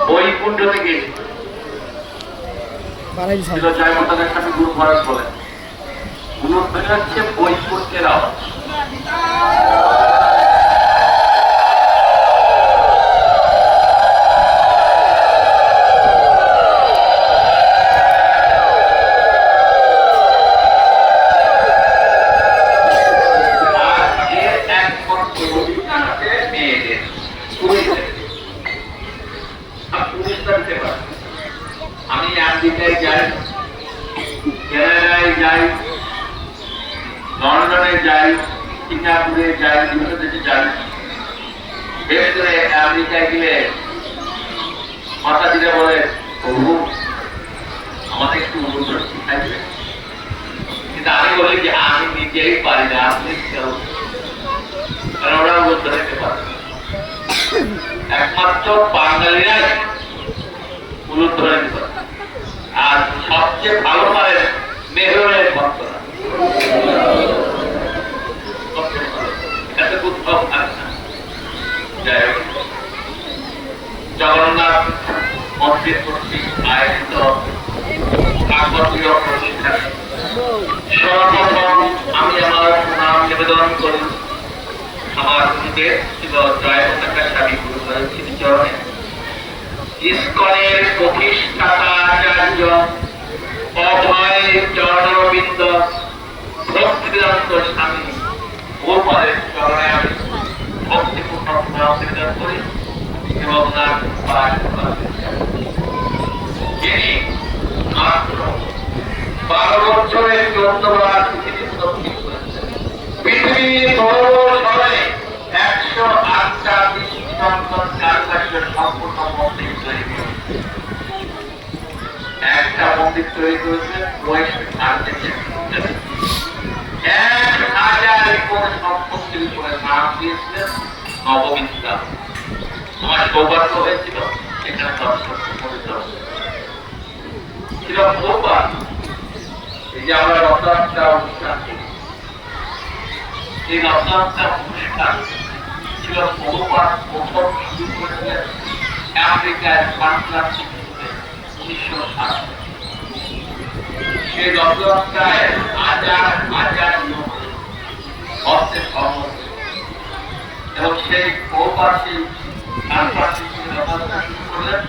বৈকুণ্ঠ থেকে জয় মাতাদের সাথে গুরু মহারাজ বলেন গুরু হচ্ছে বৈকুণ্ঠের আওয়াজ। আমি আমেরিকায় যাই, কানাডায় যাই, লন্ডনে যাই, সিঙ্গাপুরে যাই, বিভিন্ন দেশে যাই। বিশেষ করে আমেরিকায় গেলে মাতা দিলে বলে প্রভু আমাদের একটু অনুরোধ শিখাইবে, কিন্তু আমি বলি যে আমি নিজেই পারি না, আপনি কারণ ওরা বলতে দিতে পারে একমাত্র বাঙালিরাই অনুরোধ ধরে দিতে পারে। আর সবচেয়ে ভালো পারে মেহরের ভক্তরা, কোথাও থাকে না। যাই হোক, জগন্নাথ মন্দির কর্তৃক আয়োজিত কাকতীয় প্রতিষ্ঠানে সর্বপ্রথম আমি আমার নাম নিবেদন করি আমার গুরুদেব ছিল জয় পতাকা স্বামী গুরুদেব শ্রীচরণে, ইস্কনের প্রতিষ্ঠাতা আচার্য অভয় চরণবিন্দ ভক্তিবেদান্ত স্বামী গোপালের চরণে আমি ভক্তিপূর্ণ প্রণাম নিবেদন করি এবং নাম পাঠ করি। যিনি মাত্র 12 বছরের 14 বার পৃথিবীর সময়ে 108টা সংখ্যক চারপাশে সম্পূর্ণ মন্দির তৈরি করেছে। একটা মন্দির তৈরি করেছে 1000 একর সম্পত্তির উপরে নাম দিয়েছিলেন নববিদ্যা। আমার সৌভাগ্য হয়েছিল এখানে দর্শন করতে ছিল বহুবার। এই যে আমরা রথযাত্রা অনুষ্ঠান করি, এই রথযাত্রা অনুষ্ঠান ছিল বহুবার প্রথম শুরু করেছিলেন আমেরিকার সান ফ্রান্সিসকোতে 1907। সেই রথযাত্রায় হাজার হাজার লোক ভক্তে সহমত এবং সেই বহুবার সেই সান ফ্রান্সিসকোতে রথযাত্রা শুরু করলেন